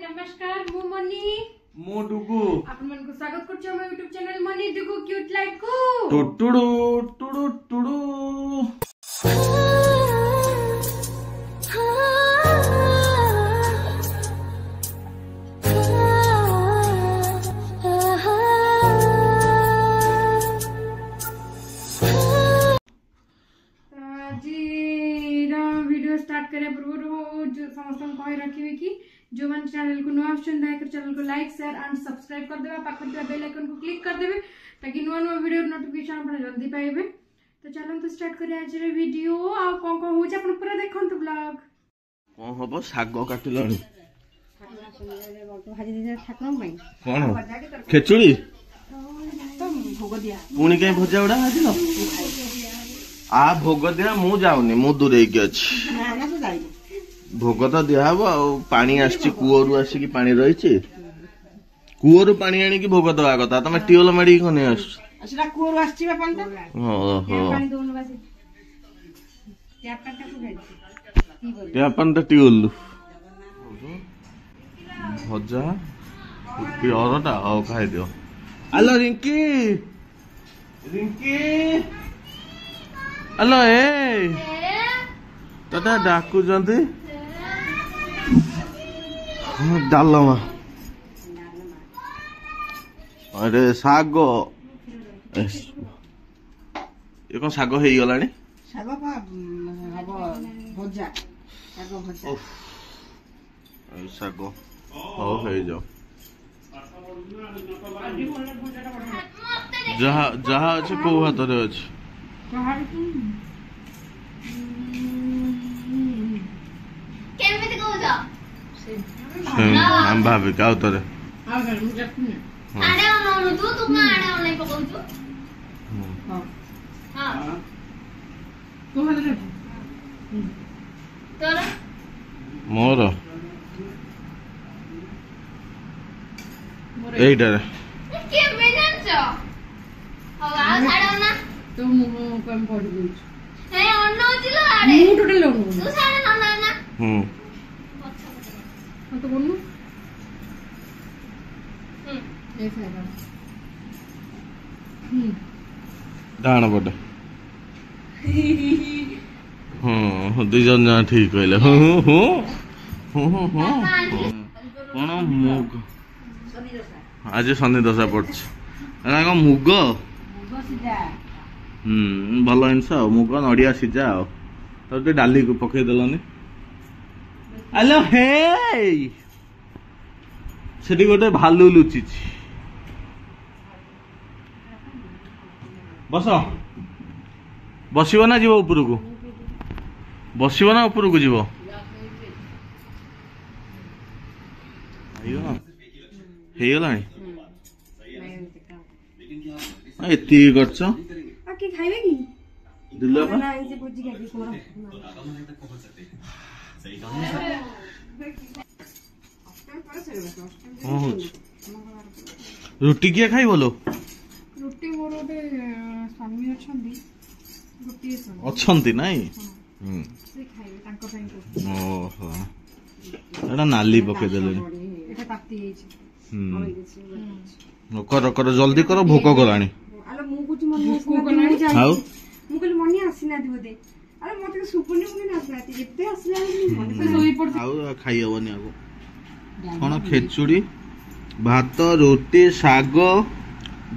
नमस्कार मु मनी मो डुगु आपन मन को स्वागत करछ हम YouTube channel money Dugu cute life को टुटुडु टुडु टुडु वीडियो स्टार्ट करे पूर्व जो समस्त कहि रखिबे कि जो मन चैनल को नुआ ऑप्शन दया चैनल को लाइक शेयर एंड सब्सक्राइब कर देबा पाखर बेल आइकन को क्लिक कर देबे ताकि नुआ नुआ वीडियो नोटिफिकेशन अपन जल्दी पाइबे। तो चलो तो स्टार्ट करे आज रे वीडियो आ कोन कोन हो जे अपन पूरा देखंतु ब्लॉग कोन होबो सागो काटिलणी भाजी दे ठाकुर पई कोन खेचुड़ी तो भोग दिया पुणी के भजा उडा हाजिलो आ भोग दिया मु जाउनी मु दूरे के अछि ना ना तो जाई भोग तो दिया हबो आ पानी आछि कुओरु आछि कि पानी रहिछि कुओरु पानी आनी कि भोग दवा कथा तमे टियोल माडी कोने आस असला कुओरु आछि बा पानी ओहो पानी दोन बासी टैप काटा को गई या पन त टियोल भजा पियरटा आओ खाइ दियो हेलो रिंकी रिंकी हेलो ए तदा डाकू जंती डालमा अरे सागो ये कौन सागो है गलानी सागो पा हबो भजा सागो भजा सागो हो है जाओ जहा जहा अच्छे को हाथ रे अच्छे हम भाभी का उतरे आड़े ओनो तू तू का आड़े ओने पकौ तू हां तो हले तोरा मोर एइटा के बेजन छ हो आ साड़े ओना तो मु कम पड़ गई हे ओनो जिलो आड़े मु टोटल लो तू साड़े नना ना तो बोलू ऐसे है डाण बटे दुई जन जन ठीक कहले कौन मुग आज शनि दशा पड़छ एना मुग भल जिनस मुग नड़िया सीझा तो डाली को पकई देलनी हेलो हे सेठी गोटे भालू लुचि बस बसब ना जीव ऊपर को बसब ना ऊपर को जीव ହେଇଗଲାଣି ଏତିକି କରିଛ ଖାଇବେ କି ଦିଲ रुटी किए खाई बोलो रुटी मोर गोटे स्वामी अच्छी नाई से खाइबे तांको ପାଇଁ को ओहो एटा नाली पके देले एटा ताती ହେଇଛି कर कर जल्दी कर भोक गलानी आलो मु कुछ मन भोक गलानी जाई हाउ मु कहली मनी आसीना दी बोदे अरे मते सुपुनी मुनी आसीनाती एते आसीला मने सोई पड़ हाउ खाई हबनी आगो कोन खेचुड़ी भात रोटी साग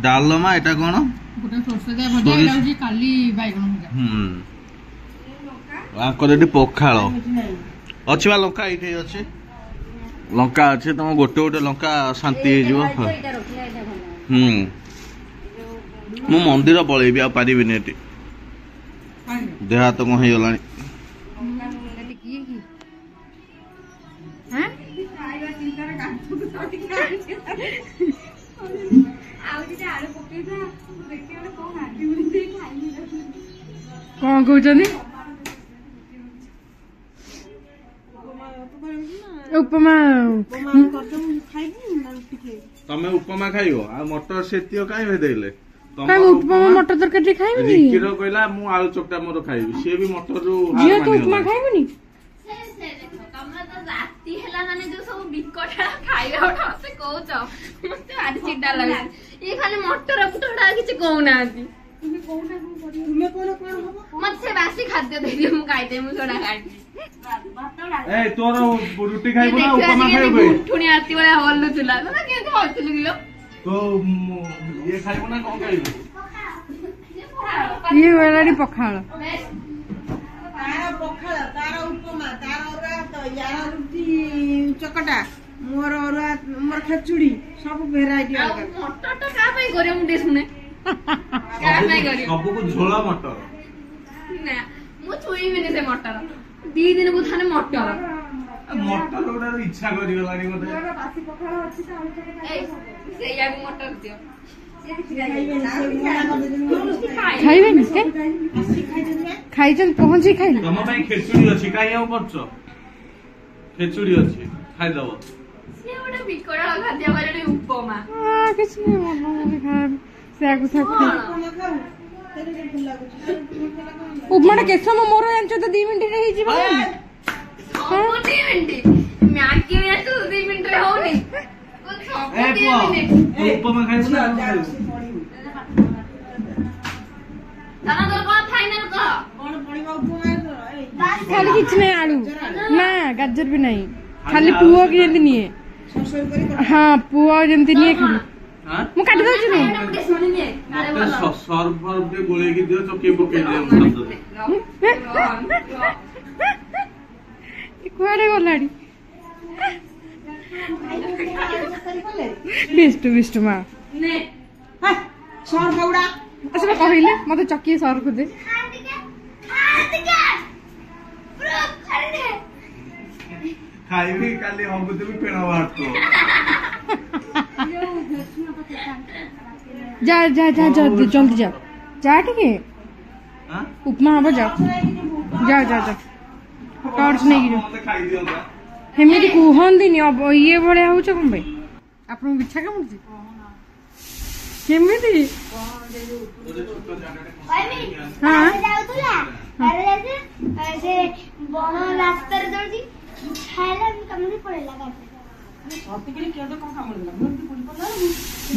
डालमा एटा कोन गोटे सरसो दे भजा एटा होची काली बाइगण भजा आकर पखाड़ अच्छी बा लंका ये अच्छे लंका अच्छे तुम गोटे गोटे लंका शांति मु मंदिर पलैबी आ पारिबिनी एटी देह हाथ कौन हो गलानी कौन कहते उपमा तमे उपमा खाइबो आ मटर सेतियो काई भेदेले काय उपमा मटर तरकारी खाइबनी रिकिरो कहला मु आलू चोकटा मोर खाइबी से भी मटर रु जियो तो उपमा खाइबनी से देखो कमरा तो ରାତି ହେଲା ମାନେ ଯୋଉ ସବୁ ବିକଟା ଖାଇବା ଗୋଟେ ମତେ କହୁଛ ମତେ ଭାରି ଚିଡା ଲାଗୁଛି। ଇଏ ଖାଲି ମଟର ବୁଟଟା କିଛି କହୁନାହାନ୍ତି। ମତେ ସେ ବାସି ଖାଦ୍ୟ ଦେଇଦିଅ ମୁଁ ଖାଇଦେବି ମୁଁ ସେଟା ଖାଇବି। ତୋର ରୁଟି ଖାଇବୁ ନା ଉପମା ଖାଇବୁ? ଉଠୁଣି ରାତି ଭଳିଆ ହଲୁଥିଲା ନା କେମିତି ହଲୁଥିଲୁ କିଲୋ? ତ ଇଏ ଖାଇବୁ ନା କଣ ଖାଇବୁ? ଇଏ ବେଳାଟି ପଖାଳ ତାର ପଖାଳ ତାର ଉପମା ତାର ଅରୁଆ ଭାତ ୟାର ରୁଟି ଚକଟା ମୋର ଅରୁଆ ମୋର ଖେଚୁଡି ସବୁ ଭେରାଇଟି ଆଉ ମଟରଟା କାହା ପାଇଁ କରିବ ମୁଁ ଟିକେ ଶୁଣେ। କାହା ପାଇଁ କରିବ? ସବୁକୁ ଝୋଳ ମଟର ନା ମୁଁ ଛୁଇଁବିନି ସେ ମଟର। 2 ଦିନକୁ ଥରେ ମଟର। ମଟର ଗୁଡାକ ଇଚ୍ଛା କରିଗଲାଣି ମତେ। ସେଇଆକୁ ମଟର ଦିଅ। ଖାଇବେନି ଖାଇଛନ୍ତି ପହଞ୍ଚି ଖାଇଲେ। ତମ ପାଇଁ ଖେଚୁଡି ଅଛି କାଇଁ ଆଉ କରୁଛ? ଖେଚୁଡି ଅଛି ଖାଇଦବ। ସିଏ ଗୋଟେ ବିକଳ ଖାଦ୍ୟ ମାନେ ଉପମା। କିଛି ସେଆକୁ ଉପମାଟା କେତେ ସମୟ ମୋର ଜାଣିଛ ତ 2 ମିନିଟରେ ହେଇଯିବ। ସବୁ 2 ମିନିଟ୍। ମ୍ୟାଗି ଆସୁ 2 ମିନିଟରେ ହଉନି। ଉପମା ଖାଇବୁ ନା ଖାଲି କିଛି ନାହିଁ ଆଳୁ ନା ଗାଜର ବି ନାହିଁ ଖାଲି ପୁଅ କି ଯେମିତି ନିଏ। ହଁ ପୁଅ ଯେମିତି ନିଏ ଖାଲି ମୁଁ କାଟି ଦଉଛି ଗୋଳେଇକି ଦିଅ ଚକିଏ ପକେଇ ଦିଅ। କୁଆଡେ ଗଲାଣି ବିଷ୍ଟୁ ବିଷ୍ଟୁ ମା ସେଟା କହିଲେ ମତେ ଚକିଏ ସର୍ଫ ଦେ। ଖାଇବି କାଲି ହଗୁଥିବି ପେଣ ବାହାରୁଥିବ। ଯା ଯା ଯା ଜଲ୍ଦି ଜଲ୍ଦି ଯା ଯା ଟିକେ ଉପମା ହବ ଯା ଯା ଯା ଯା ଟର୍ଚ ନେଇକି ଯା। ସେମିତି କୁହନ୍ତିନି ଇଏ ଭଳିଆ ହଉଛ କଣ ପାଇଁ? ଆପଣଙ୍କୁ ବିଛା କାମୁଡୁଛି କେମିତି?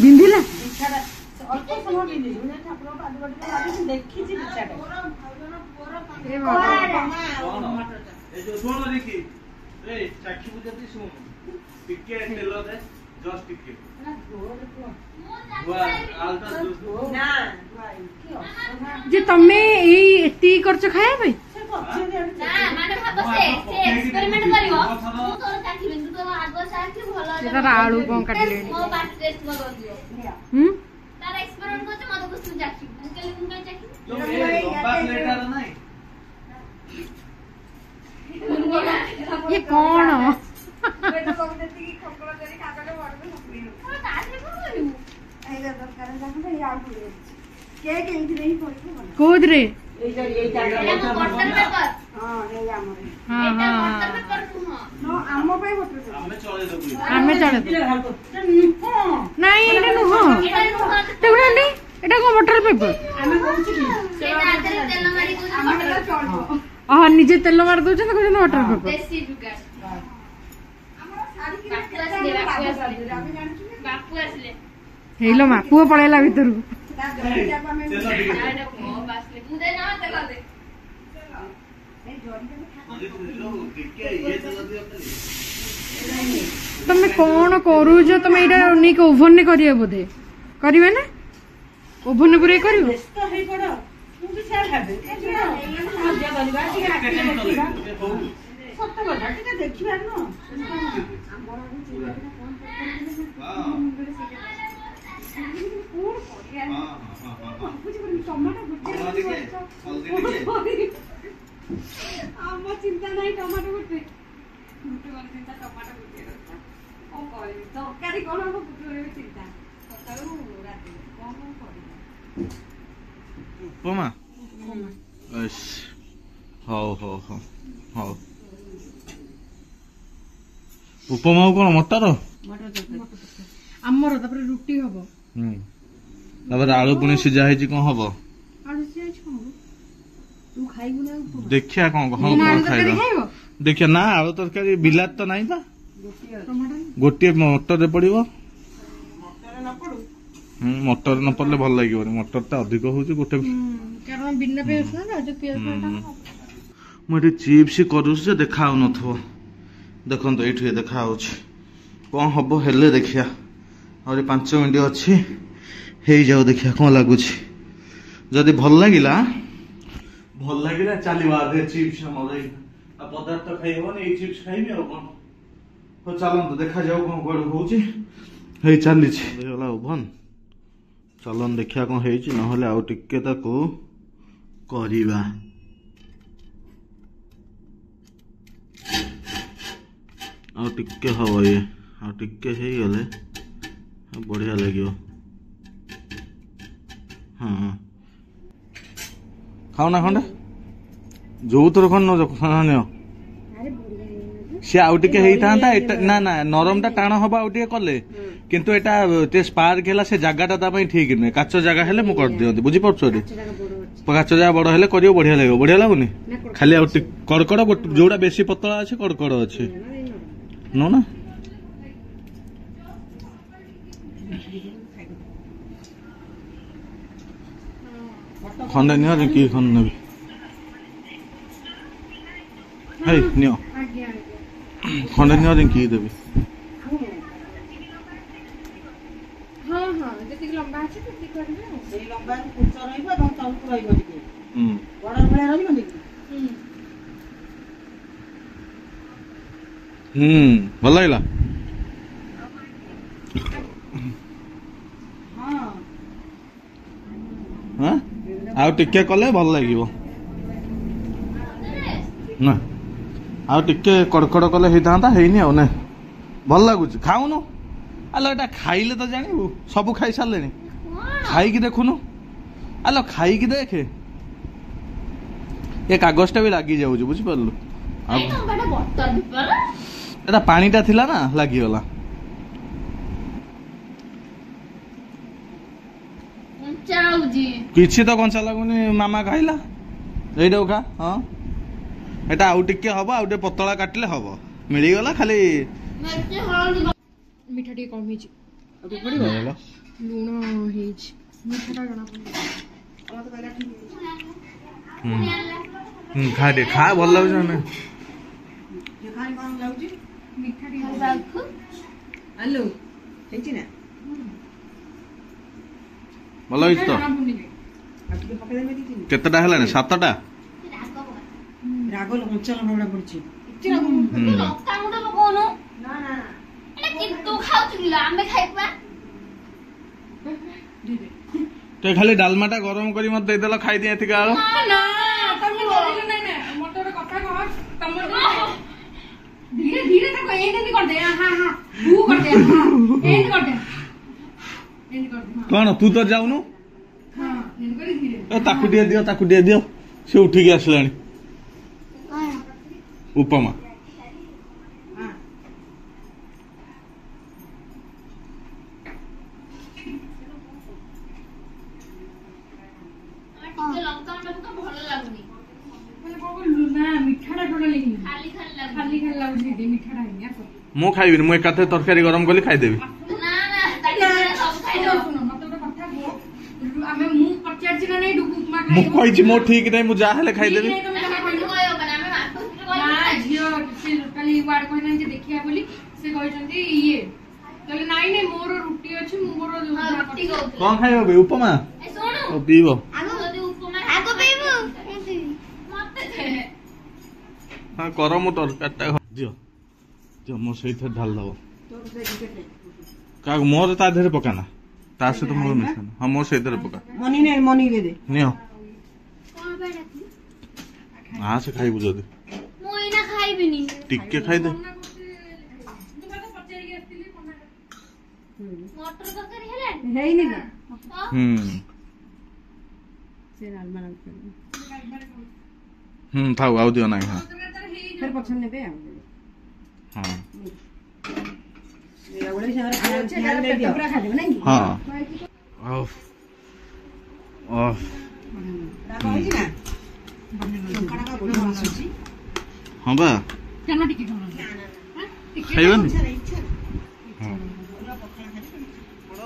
ବିନ୍ଧିଲା ଯେ ତମେ ଏଇ ଏତିକି କରୁଛ ଖାଇବା ପାଇଁ? ତାର ଆଳୁ କଣ କାଟିଲେଣି? ଇଏ କଣ କୋଉଥିରେ? ଆମେ ଚଳେ ନାଇଁ ଏଇଟା ନୁହଁ ଦେଖୁନାହାନ୍ତି ଏଇଟା କଣ ବଟର ପେପର? ନିଜେ ତେଲ ମାରି ଦଉଛନ୍ତି କହୁଛନ୍ତି ବଟର ପେପର। ହେଇଲୋ ମା ପୁଅ ପଳେଇଲା ଭିତରକୁ। ତମେ କଣ କରୁଛ? ତମେ ଏଇଟା ନେଇକି ଓଭନରେ କରିବ ବୋଧେ? କରିବେ ନା ଓଭନରେ ପୁରେଇ କରିବ? ଆମ ଚିନ୍ତା ନାହିଁ ଟମାଟୋ ଗୋଟେ ଚିନ୍ତା ଟମାଟୋ ଗୋଟେ କଣ କରିବି ତରକାରୀ କଣ ହବ ଚିନ୍ତା ସକାଳୁ ରାତିରେ କଣ କରିବି। ଉପମା ହଉ ହଉ ହଉ ହଉ ଉପମାକୁ କଣ ମଟର ଆମର ତାପରେ ରୁଟି ହବ। ତାପରେ ଆଳୁ ପୁଣି ସିଝା ହେଇଛି କଣ ହବ? ଆଳୁ ସିଝା ହେଇଛି କଣ ହବ? ତୁ ଖାଇବୁ ନା? ଦେଖିଆ କଣ ଖାଇବା। देखिए ना आलू तरकारी बिलात तो नहीं बा गोटे मटर रे पड़ो मटर न पड़े भल लगे मटर टा अधिक हूँ गोटे कारण बिना पियाज ना जो पियाज मुझे चिप्स करूँ देखा देखो ये देखा कौन हम हेले देखिया और 5 मिनट अच्छी हो जाओ देखिया कौन लगुच जदि भल लगिला चलो आधे चिप्स पदार्थ खाई हेनी ये चिप्स खाइबी आ कौन तो चलत देखा जाओ कौन कौन हो चली ओभन चलन देखिया कौन होले आउ टिके ताको करिबा आउ टिके हव ये आउ टिके हे गले बढ़िया लगियो हाँ खाओ ना खंडे जो थर खन न सी आउ टिके हेइतांता ना ना नरम टा टाण हबा आउ टिके कले किंतु एटा ते स्पार्क हैला से जगह ता पई ठीक नै काचो जगह हेले मु कर दियंती बुझी पड़छो रे काचो जगह बड़ हेले करियो बढ़िया लागुनी खाली आउ टिक कड़कड़ जोड़ा बेसी पतला अछि कड़कड़ अछि नो ना खंडे नियो कि खंड नेबी हे नियो खंडे नियो कि देबी हाँ हाँ जति लंबा अछि तति करबे से लंबा कुछ रहइबो এবং तलक रहइबो टिके बड़ भले रहइबो नी भल लागला हाँ आउ टिके कले भल लागिवो ना आउ टिके कड़कड़ कले हेइतांता हेइनी आउ ना भल लागुच खाउनु आलो एटा खाइले तो जानिबु सब खाई सारलेनी खाई की देखुनु आलो खाई की देखे ये कागज टा भी लागी जाउछ बुझि परलु एटा पानी टा थिला ना लागी गला किछि तो कंचा लागुनी मामा खाइला एइडो खा हां एटा आउ टिके हबो आउ टे पतला काटले हबो मिली गला खाली मिठा टी कम हिच अब पड़िबो लूण हिच मिठा टा गना पड़े खा दे खा भल लागछ ना ये खाली कोन लाउची मिठा टी आलू हेची ना भल लागछ तो अब के पके दे मेदी केतटा हला 7टा रागो लंचल बड़ा पड़ची इति रागो लंका मुडा पकोनो ना ना एटा किंतु खाउथिला आमे खाइबा ते खाली डालमाटा गरम करी मत दे देला खाई दिए थिका आलो ना तुम बोलिलो नै ना मोटर कथा कह तुम धीरे धीरे तक एंड कर दे हां हां तू कर दे हां एंड कर दे कौन तू तो जाउनु हां एंड कर धीरे ताकू दियो से उठी के आसलानी उपमा लंका मुडा तो भलो लागुनी माने को ना मिठा टा टोला लेकिन खाली खाली लागुनी दे मिठा टा हिया तो मु खाइबिन मु एकाथे तरकारी गरम कली खाइ देबी ना ना ताके सब खाइ दो सुनो मत तो कथा को आमे मु पचार छी ना नै डुकु उपमा मु खाइ कहि छी मो ठीक नै मु जा हेले खाइ देबी ना झियो से खाली वार्ड कहना जे देखिया बोली से कहचंती ये कहले नाइ नै मोर रुटी अछि मोर रुटी को कोन खाइबो बे उपमा ए सुनो ओ पीबो आगो जदी उपमा आगो पीबो मते दे हां करो मु तरकाटा दियो दियो मो सहित ढाल दबो तो से के का मोर ता धरे पकाना ता से तो मोर मिसन हां मोर सहित रे पका मनी ने मनी दे नियो कोन बेडा आ से खाइबु जदी मु इना खाइबिनी टिके खाइ दे मटर तरकारी हेले हेई नि ना से डालमा लग थाउ आउ दियो नाही हां फिर पछन नेबे आ हां मेरा बोले से ध्यान दे दियो पूरा खा देबे नहीं हां ऑफ ऑफ राखो होई ना लंका का बोल बनछि हां बा কেন টিকে খাও ଖାଇବନି ଇଚ୍ଛା ନାହିଁ, ଇଚ୍ଛା ନାହିଁ। ହଁ ଅରୁଆ ପଖାଳ ଖାଇଦେବି।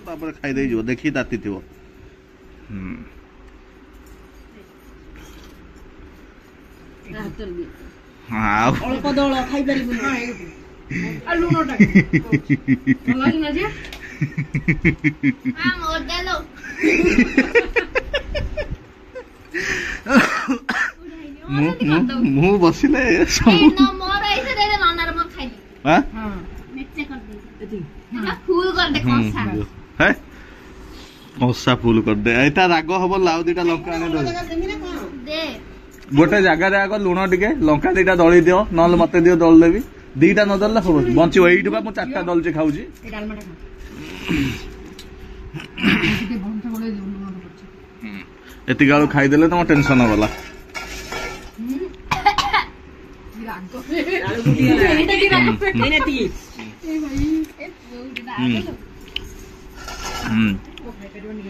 ତାପରେ ଖାଇଦେଇଯିବ ଦେଖି ତାତିଥିବ ହାତରେ ଦିଅ। ଆଉ ଅଳ୍ପ ଦଳ ଖାଇପାରିବୁନି। ଆଉ ଲୁଣଟା ଭଲ ଅଛି ନା ଝିଅ? ମୋଡେଲୋ ମୁଁ ବସିଲେ ସବୁ ମୋର ଏଇଥିରେ ନନାର ମୋର ଖାଇଲି ଆଁ? ମେଚେ କରିଦେଇ ଫୁଲ କରିଦେ କଷା ହେ କଷା ଫୁଲ କରିଦେ ଏଇଟା ରାଗ ହବ ଲାଉ ଦିଟା ଲଙ୍କା ଆଣି ଦେ ଦେମି ନା କଣ? ଦେ ଗୋଟେ ଜାଗାରେ ଆଗ ଲୁଣ ଟିକେ ଲଙ୍କା ଦିଟା ଦଳି ଦିଅ ନହେଲେ ମତେ ଦିଅ ଦଳି ଦେବି ଦିଟା ନ ଦଳିଲେ ହବ ବଞ୍ଚିବ ଏଇଠି ବା ମୁଁ 4ଟା ଦଳୁଛି ଖାଉଛି ଏ ଡାଲମାଟା ଖା ଟିକେ ବନ୍ଦ করে দিও লুণটা করছে ଏତିକି ଆଳୁ ଖାଇଦେଲେ ତମ ଟେନସନ ଗଲା রাগ ଆଳୁ ଫୁଟିଗଲା। এইটা কি রাগ ଏଇନା ଏତିକି। এই ভাই ଏ ପୁଅଟା ଡାକିଲୁ ও খাই পারিবনি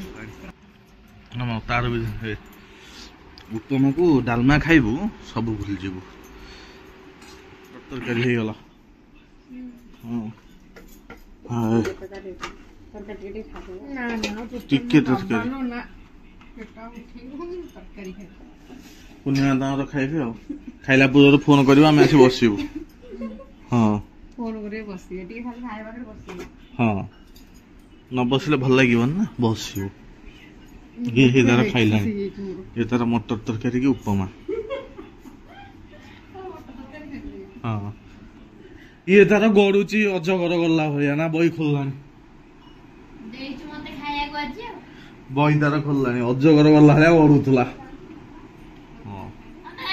ତାର ବି ଉପମାକୁ ଡାଲମା ଖାଇବୁ ସବୁ ଭୁଲିଯିବୁ ତରକାରୀ ହେଇଗଲା ହଁ না না ଟିକେ ତରକାରୀ না এটা উঠেই তরকারি খাই ପୂର୍ଣ୍ଣିମା ତାଙ୍କର ଖାଇବେ ଆଉ ଖାଇଲା ପୂର୍ବରୁ ଫୋନ କରିବ ଆମେ ଆସି ବସିବୁ ହଁ ফোন করে বসিয়ে ଟିକେ ଖାଲି ଖାଇବା ପାଖରେ ବସିବେ ହଁ ନ ବସିଲେ ଭଲ ଲାଗିବନି ନା ବସିବୁ ଇଏ ତାର ଖାଇଲାଣି ଇଏ ତାର ମଟର ତରକାରୀ କି ଉପମା ହଁ ଇଏ ତାର ଗଡୁଛି ଅଜଗର ଗଲା ଭଳିଆ ନା ବହି ଖୋଲିଲାଣି ଦେଇଛୁ ମତେ ଖାଇବାକୁ ଆଜି ଆଉ ବହି ତାର ଖୋଲିଲାଣି ଅଜଗର ଗଲା ଭଳିଆ ଗଡୁଥିଲା ହଁ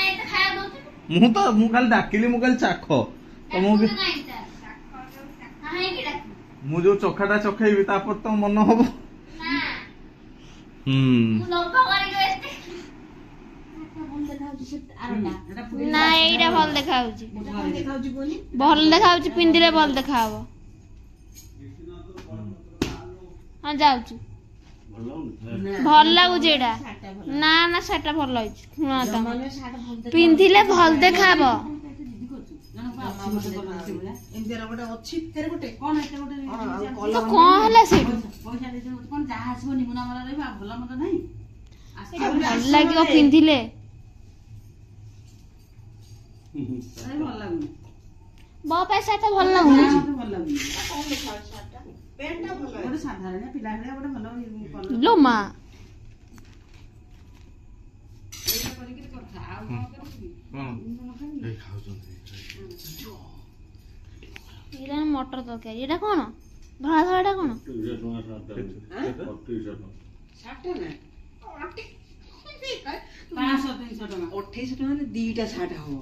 ଏଇଟା ଖାଇବାକୁ ଦଉଛୁ ମୁଁ ଖାଲି ଡାକିଲି ମୁଁ ଖାଲି ଚାଖ ତମକୁ ନାଇଁ ତା କାହିଁକି ଡାକିବୁ ମୁଁ ଯୋଉ ଚଖାଟା ଚଖେଇବି ତାପରେ ତ ମନ ହବ ନା ହୁଁ ମୁଁ ଲୋଭ କରିକି ଏତେ ନା ଏଇଟା ଭଲ ଦେଖାଯାଉଛି ଦେଖାଉଛି କୁହନି। ଭଲ ଦେଖାଯାଉଛି ପିନ୍ଧିଲେ ଭଲ ଦେଖାହବ ହଁ ଯାଉଛି ଭଲ ଲାଗୁଛି ଏଇଟା ନା ନା ସେଟା ଭଲ ହେଇଛି ପିନ୍ଧିଲେ ଭଲ ଦେଖାହବ ଏମିତିଆ ଗୋଟେ ଅଛି ଫେରେ ଗୋଟେ ତ କଣ ହେଲା ସେଇଠୁ ଏଇଟା ଭଲ ଲାଗିବ ପିନ୍ଧିଲେ ମୋ ପାଇଁ ସେଟା ଭଲ ଲାଗୁନି ପେଣ୍ଟଟା ଭଲ ଲୋ ମା ଏଇଟା ମଟର ତରକାରୀ ଏଇଟା କଣ ଧଳା ଧଳା ଟା କଣ ଶାର୍ଟଟା ନା 2800 ଟଙ୍କା ଦିଟା ଶାର୍ଟ ହବ।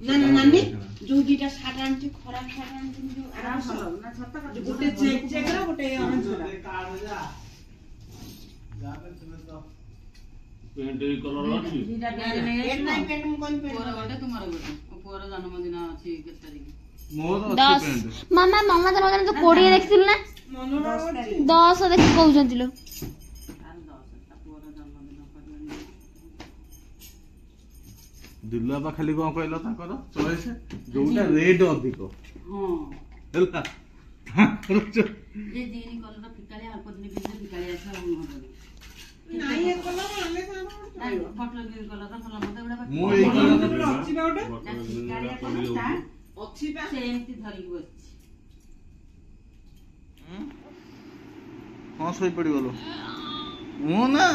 ନା ନା ନାନୀ ଯୋଉ ଦିଟା ଶାର୍ଟ ଆଣିଛି ଖରାପ ଶାର୍ଟ ଆଣିଛି ଗୋଟେ ଚେକ୍ ଚେକ୍ ର ଗୋଟେ ଅରେଞ୍ଜ ମାମା ମାମା ତମ 20 ଦେଖିଥିଲୁ ନା 10 ଦେଖି କହୁଛନ୍ତି ଲୋ ଦିଲୁଆ ଖାଲି କଣ କହିଲ ତାଙ୍କର ଚଏସ୍ ଯୋଉଟା ରେଟ୍ ଅଧିକ ହେଲା ମୁଁ ଏଇ କଣ ଶୋଇପଡିଗଲ ମୁଁ ନା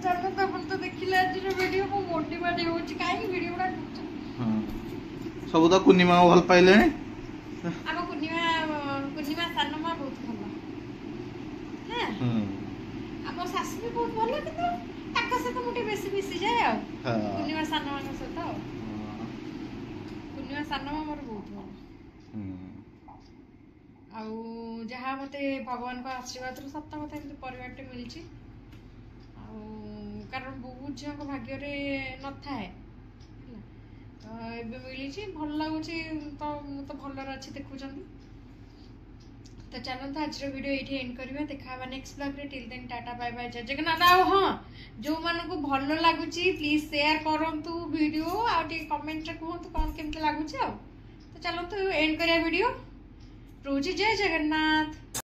ଚାଲ ତାପରେ ତ ଦେଖିଲେ ଆଜିର ଭିଡିଓ ମୁଁ ମୋଟିଭେଟ୍ ହେଉଛି କାହିଁକି ଭିଡିଓ ଗୁଡା ସବୁ ତ କୁନିମା ଭଲ ପାଇଲେଣି ଆମ ପୂର୍ଣ୍ଣିମା ସାନ ମା ବହୁତ ଭଲ ହଁ ଆମ ଶାଶୁ ବି ବହୁତ ଭଲ କିନ୍ତୁ ତାଙ୍କ ସହିତ ମୁଁ ଟିକେ ବେଶୀ ମିଶିଯାଏ ଆଉ ପୂର୍ଣ୍ଣିମା ସାନ ମାଙ୍କ ସହିତ ଆଉ ପୂର୍ଣ୍ଣିମା ସାନ ମା ମୋର ବହୁତ ଭଲ ଆଉ ଯାହା ମତେ ଭଗବାନଙ୍କ ଆଶୀର୍ବାଦରୁ ସତ କଥା ଏମିତି ପରିବାରଟେ ମିଳିଛି ଆଉ କାରଣ ବହୁତ ଝିଅଙ୍କ ଭାଗ୍ୟରେ ନଥାଏ ହେଲା ତ ଏବେ ମିଳିଛି ଭଲ ଲାଗୁଛି ତ ମୁଁ ତ ଭଲରେ ଅଛି ଦେଖୁଛନ୍ତି तो चलते आज वीडियो ये एंड करवा देखा नेक्स्ट ब्लॉग रे till then tata bye bye जय जगन्नाथ। आ हाँ जो मानक भल लगुच प्लीज शेयर करूँ वीडियो आगे कमेंट रे कहतु कौन केमती लगुच तो चलते एंड करिया वीडियो रोजी जय जगन्नाथ।